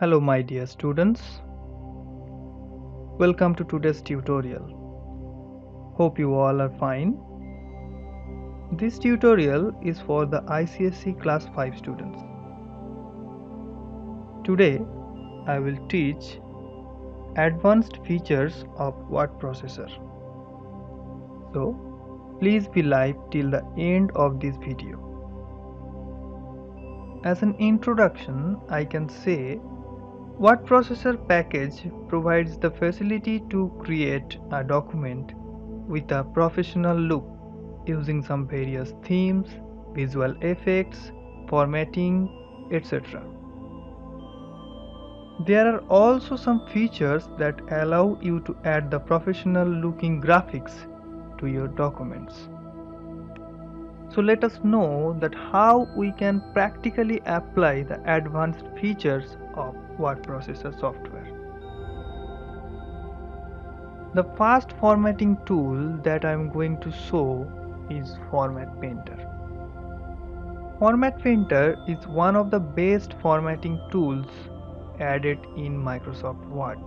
Hello my dear students, welcome to today's tutorial. Hope you all are fine. This tutorial is for the ICSE class 5 students. Today I will teach advanced features of word processor. So please be live till the end of this video. As an introduction, I can say word processor package provides the facility to create a document with a professional look using some various themes, visual effects, formatting, etc. There are also some features that allow you to add the professional looking graphics to your documents. So let us know that how we can practically apply the advanced features of word processor software. The first formatting tool that I am going to show is Format Painter. Format Painter is one of the best formatting tools added in Microsoft Word.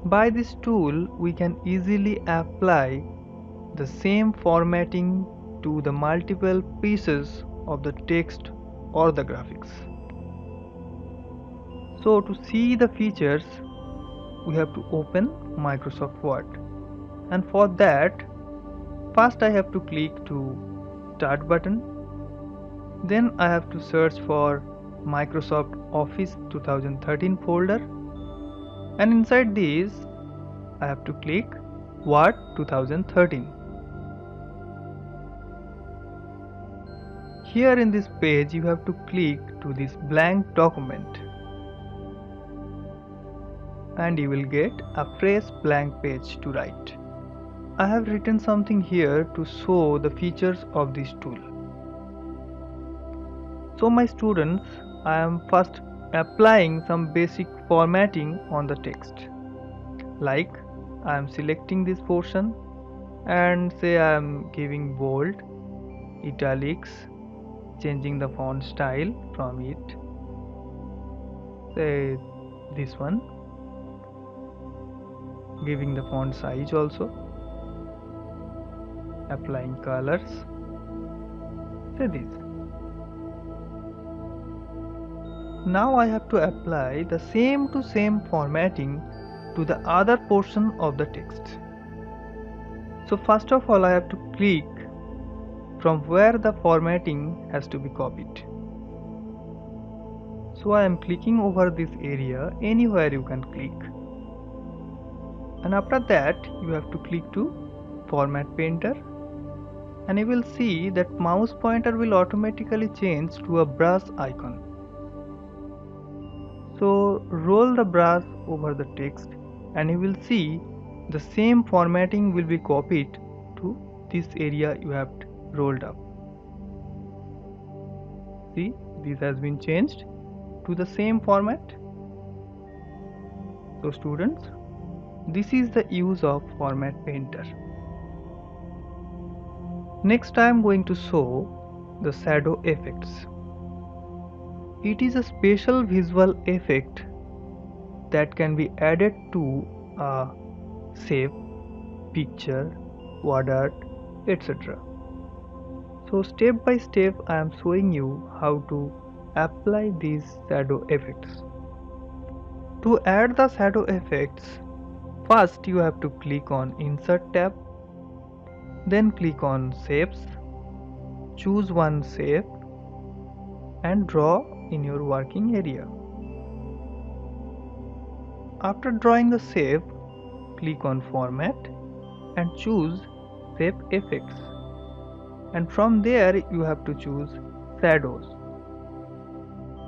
By this tool, we can easily apply the same formatting to the multiple pieces of the text or the graphics. So to see the features, we have to open Microsoft Word, and for that first I have to click to Start button. Then I have to search for Microsoft Office 2013 folder, and inside this I have to click Word 2013. Here in this page you have to click to this blank document and you will get a fresh blank page to write. I have written something here to show the features of this tool. So my students, I am first applying some basic formatting on the text. Like I am selecting this portion and say I am giving bold, italics, changing the font style from it. Say this one, giving the font size also, applying colors, say this. Now I have to apply the same to same formatting to the other portion of the text. So first of all I have to click from where the formatting has to be copied. So I am clicking over this area, anywhere you can click. And after that you have to click to Format Painter, and you will see that mouse pointer will automatically change to a brush icon. So roll the brush over the text and you will see the same formatting will be copied to this area you have rolled up. See, this has been changed to the same format. So students, this is the use of Format Painter. Next I am going to show the shadow effects. It is a special visual effect that can be added to a shape, picture, word art, etc. So step by step I am showing you how to apply these shadow effects. To add the shadow effects, first you have to click on Insert tab, then click on Shapes, choose one shape and draw in your working area. After drawing the shape, click on Format and choose Shape Effects, and from there you have to choose Shadows.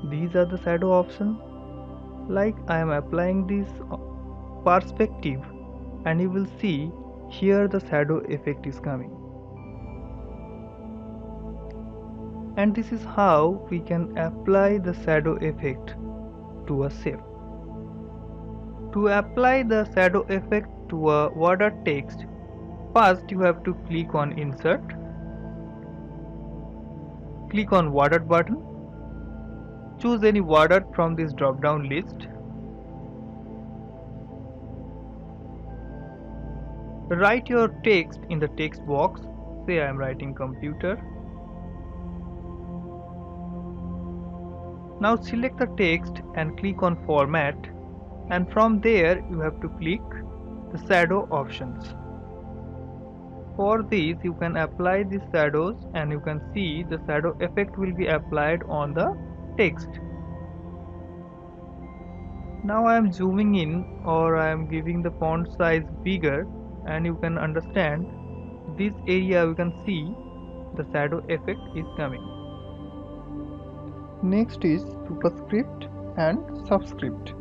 These are the shadow options. Like I am applying this perspective and you will see here the shadow effect is coming. And this is how we can apply the shadow effect to a shape. To apply the shadow effect to a word or text, first you have to click on Insert, click on Word art button, Choose any word from this drop down list. Write your text in the text box. Say I am writing computer. Now select the text and click on format, and from there you have to click the shadow options. For this you can apply the shadows, and you can see the shadow effect will be applied on the text. Now I am zooming in, or I am giving the font size bigger, and you can understand this area you can see the shadow effect is coming. Next is superscript and subscript.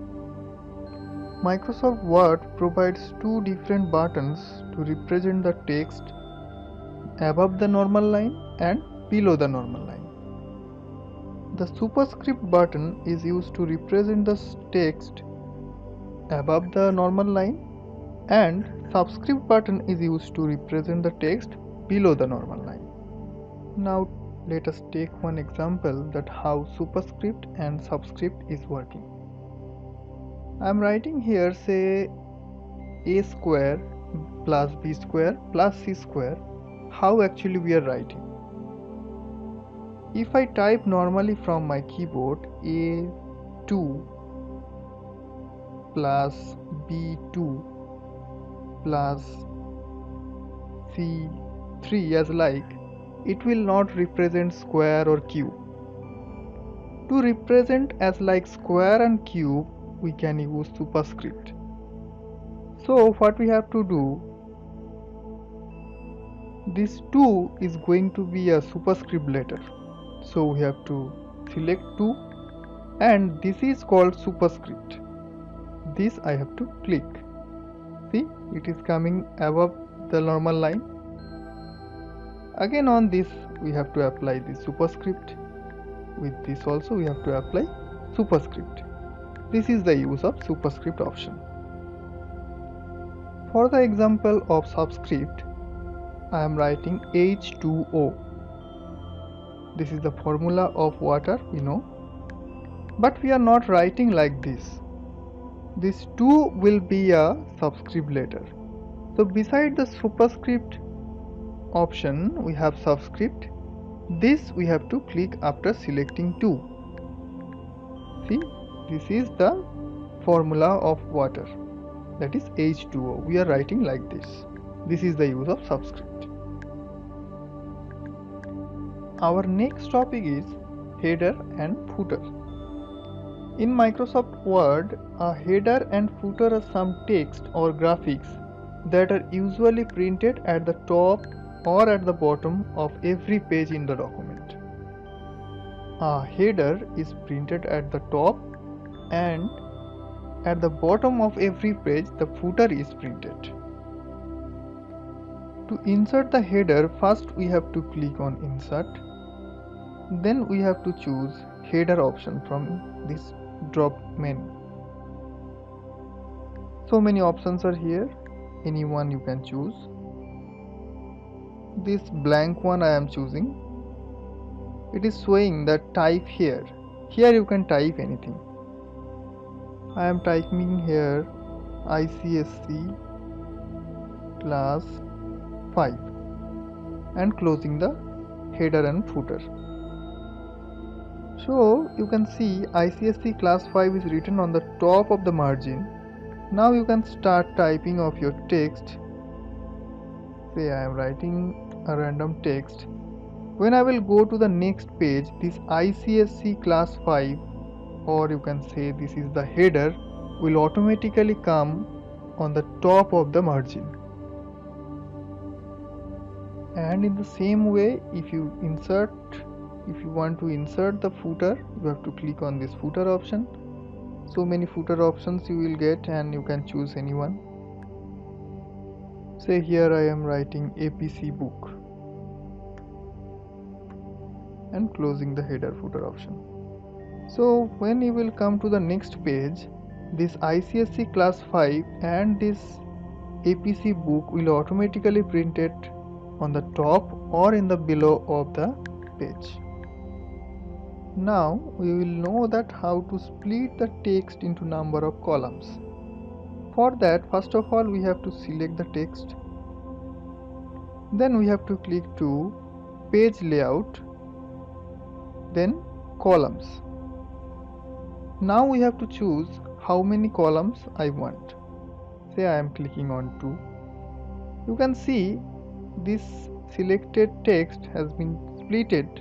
Microsoft Word provides two different buttons to represent the text above the normal line and below the normal line. The superscript button is used to represent the text above the normal line, and subscript button is used to represent the text below the normal line. Now let us take one example that how superscript and subscript is working. I am writing here, say, a square plus b square plus c square. How actually we are writing? If I type normally from my keyboard a2 plus b2 plus c3 as like, it will not represent square or cube. To represent as like square and cube, we can use superscript. So what we have to do, this 2 is going to be a superscript letter. So we have to select 2, and this is called superscript. This I have to click. See, it is coming above the normal line. Again on this we have to apply the superscript. With this also we have to apply superscript. This is the use of superscript option. For the example of subscript, I am writing H2O. This is the formula of water, we know. But we are not writing like this. This 2 will be a subscript letter. So beside the superscript option, we have subscript. This we have to click after selecting 2. See, this is the formula of water, that is H2O. We are writing like this. This is the use of subscript. Our next topic is header and footer. In Microsoft Word, a header and footer are some text or graphics that are usually printed at the top or at the bottom of every page in the document. A header is printed at the top, and at the bottom of every page the footer is printed. To insert the header, first we have to click on insert. Then we have to choose header option from this drop menu. So many options are here, any one you can choose. This blank one I am choosing. It is showing that type here. Here you can type anything. I am typing here ICSE class 5 and closing the header and footer. So you can see ICSE class 5 is written on the top of the margin. Now you can start typing of your text. Say I am writing a random text. When I will go to the next page, this ICSE class 5, or you can say this is the header, will automatically come on the top of the margin. And in the same way, if you want to insert the footer, you have to click on this footer option. So many footer options you will get, and you can choose any one. Say here I am writing APC book and closing the header footer option. So when you will come to the next page, this ICSE class 5 and this APC book will automatically printed on the top or in the below of the page. Now we will know that how to split the text into number of columns. For that, first of all we have to select the text. Then we have to click to page layout, then columns. Now we have to choose how many columns I want. Say I am clicking on 2. You can see this selected text has been splitted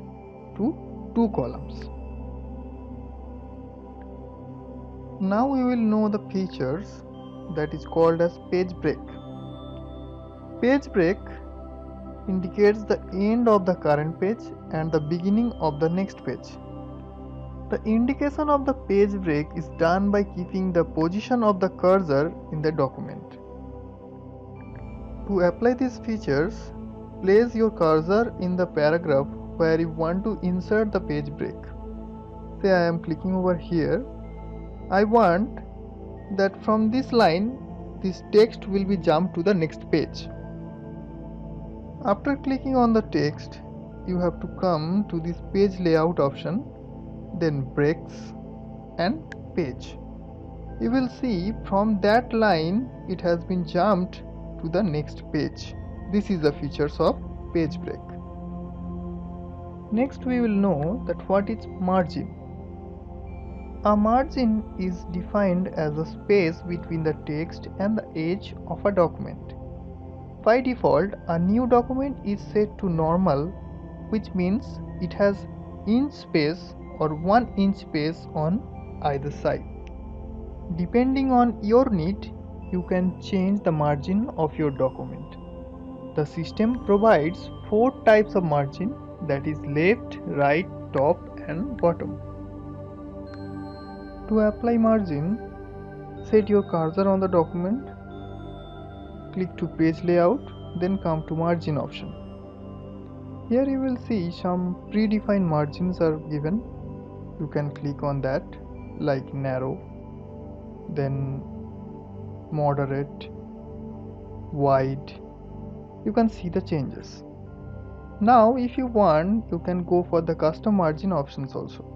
to 2 columns. Now we will know the features that is called as page break. Page break indicates the end of the current page and the beginning of the next page. The indication of the page break is done by keeping the position of the cursor in the document. To apply these features, place your cursor in the paragraph where you want to insert the page break. Say I am clicking over here. I want that from this line, this text will be jumped to the next page. After clicking on the text, you have to come to this page layout option, then breaks and page. You will see from that line it has been jumped to the next page. This is the features of page break. Next we will know that what is margin. A margin is defined as a space between the text and the edge of a document. By default, a new document is set to normal, which means it has inch space or 1 inch space on either side. Depending on your need, you can change the margin of your document. The system provides 4 types of margin, that is left, right, top and bottom. To apply margin, set your cursor on the document, click to page layout, then come to margin option. Here you will see some predefined margins are given. You can click on that, like narrow, then moderate, wide. You can see the changes. Now if you want, you can go for the custom margin options also.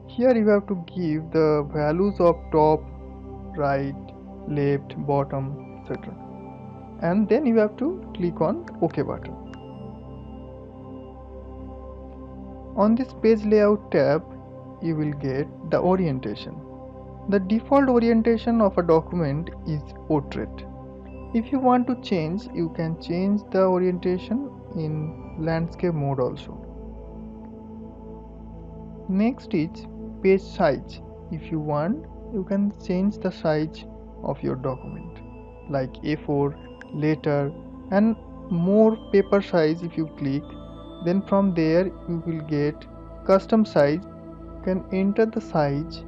Here you have to give the values of top, right, left, bottom, etc. And then you have to click on OK button. On this page layout tab, you will get the orientation. The default orientation of a document is portrait. If you want to change, you can change the orientation in landscape mode also. Next is page size. If you want, you can change the size of your document, like A4, letter and more paper size. If you click, then from there you will get custom size. You can enter the size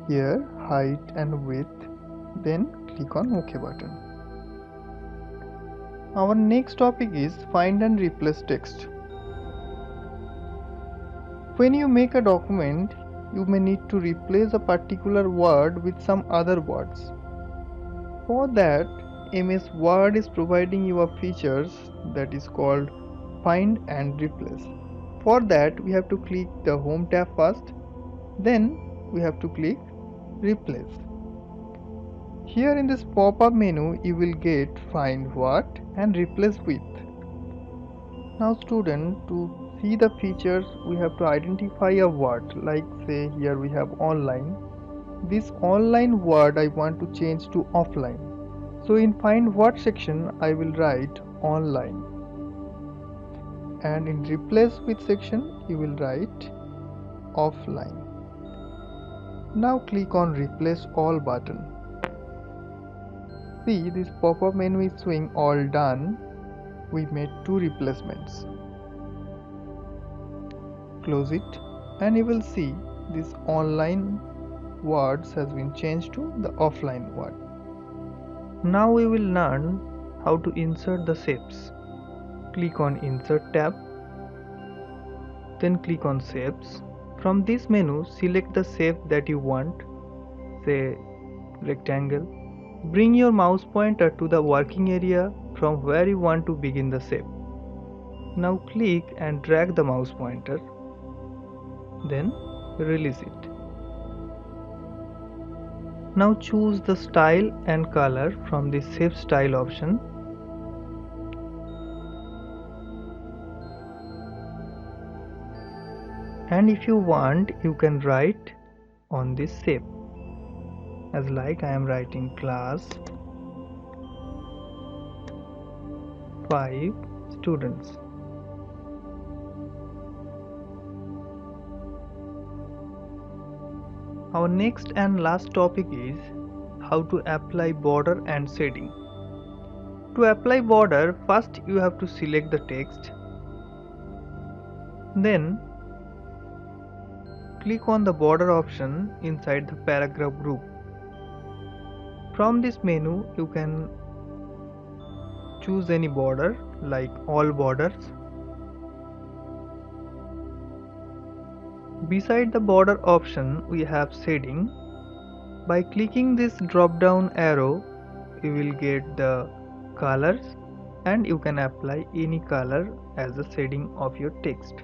here, height and width, then click on OK button. Our next topic is find and replace text. When you make a document, you may need to replace a particular word with some other words. For that, MS Word is providing you a features that is called find and replace. For that, we have to click the home tab first, then we have to click replace. Here in this pop-up menu, you will get find what and replace with. Now student, to see the features, we have to identify a word, like say here we have online. This online word I want to change to offline. So in find what section I will write online, and in replace with section you will write offline. Now click on replace all button. See, this pop-up menu is showing all done. We made 2 replacements. Close it and you will see this online words has been changed to the offline word. Now we will learn how to insert the shapes. Click on Insert tab, then click on Shapes. From this menu, select the shape that you want, say rectangle. Bring your mouse pointer to the working area from where you want to begin the shape. Now click and drag the mouse pointer. then release it. Now choose the style and color from the Save Style option. And if you want, you can write on this shape, as like I am writing class 5 students. Our next and last topic is how to apply border and shading. To apply border, first you have to select the text. Then click on the border option inside the paragraph group. From this menu, you can choose any border like all borders. Beside the border option, we have shading. By clicking this drop down arrow, you will get the colors and you can apply any color as the shading of your text.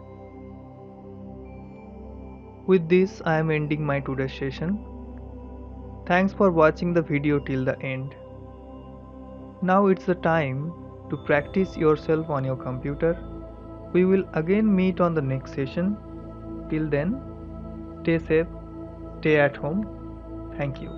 With this, I am ending my today's session. Thanks for watching the video till the end. Now it's the time to practice yourself on your computer. We will again meet on the next session. Till then, stay safe, stay at home. Thank you.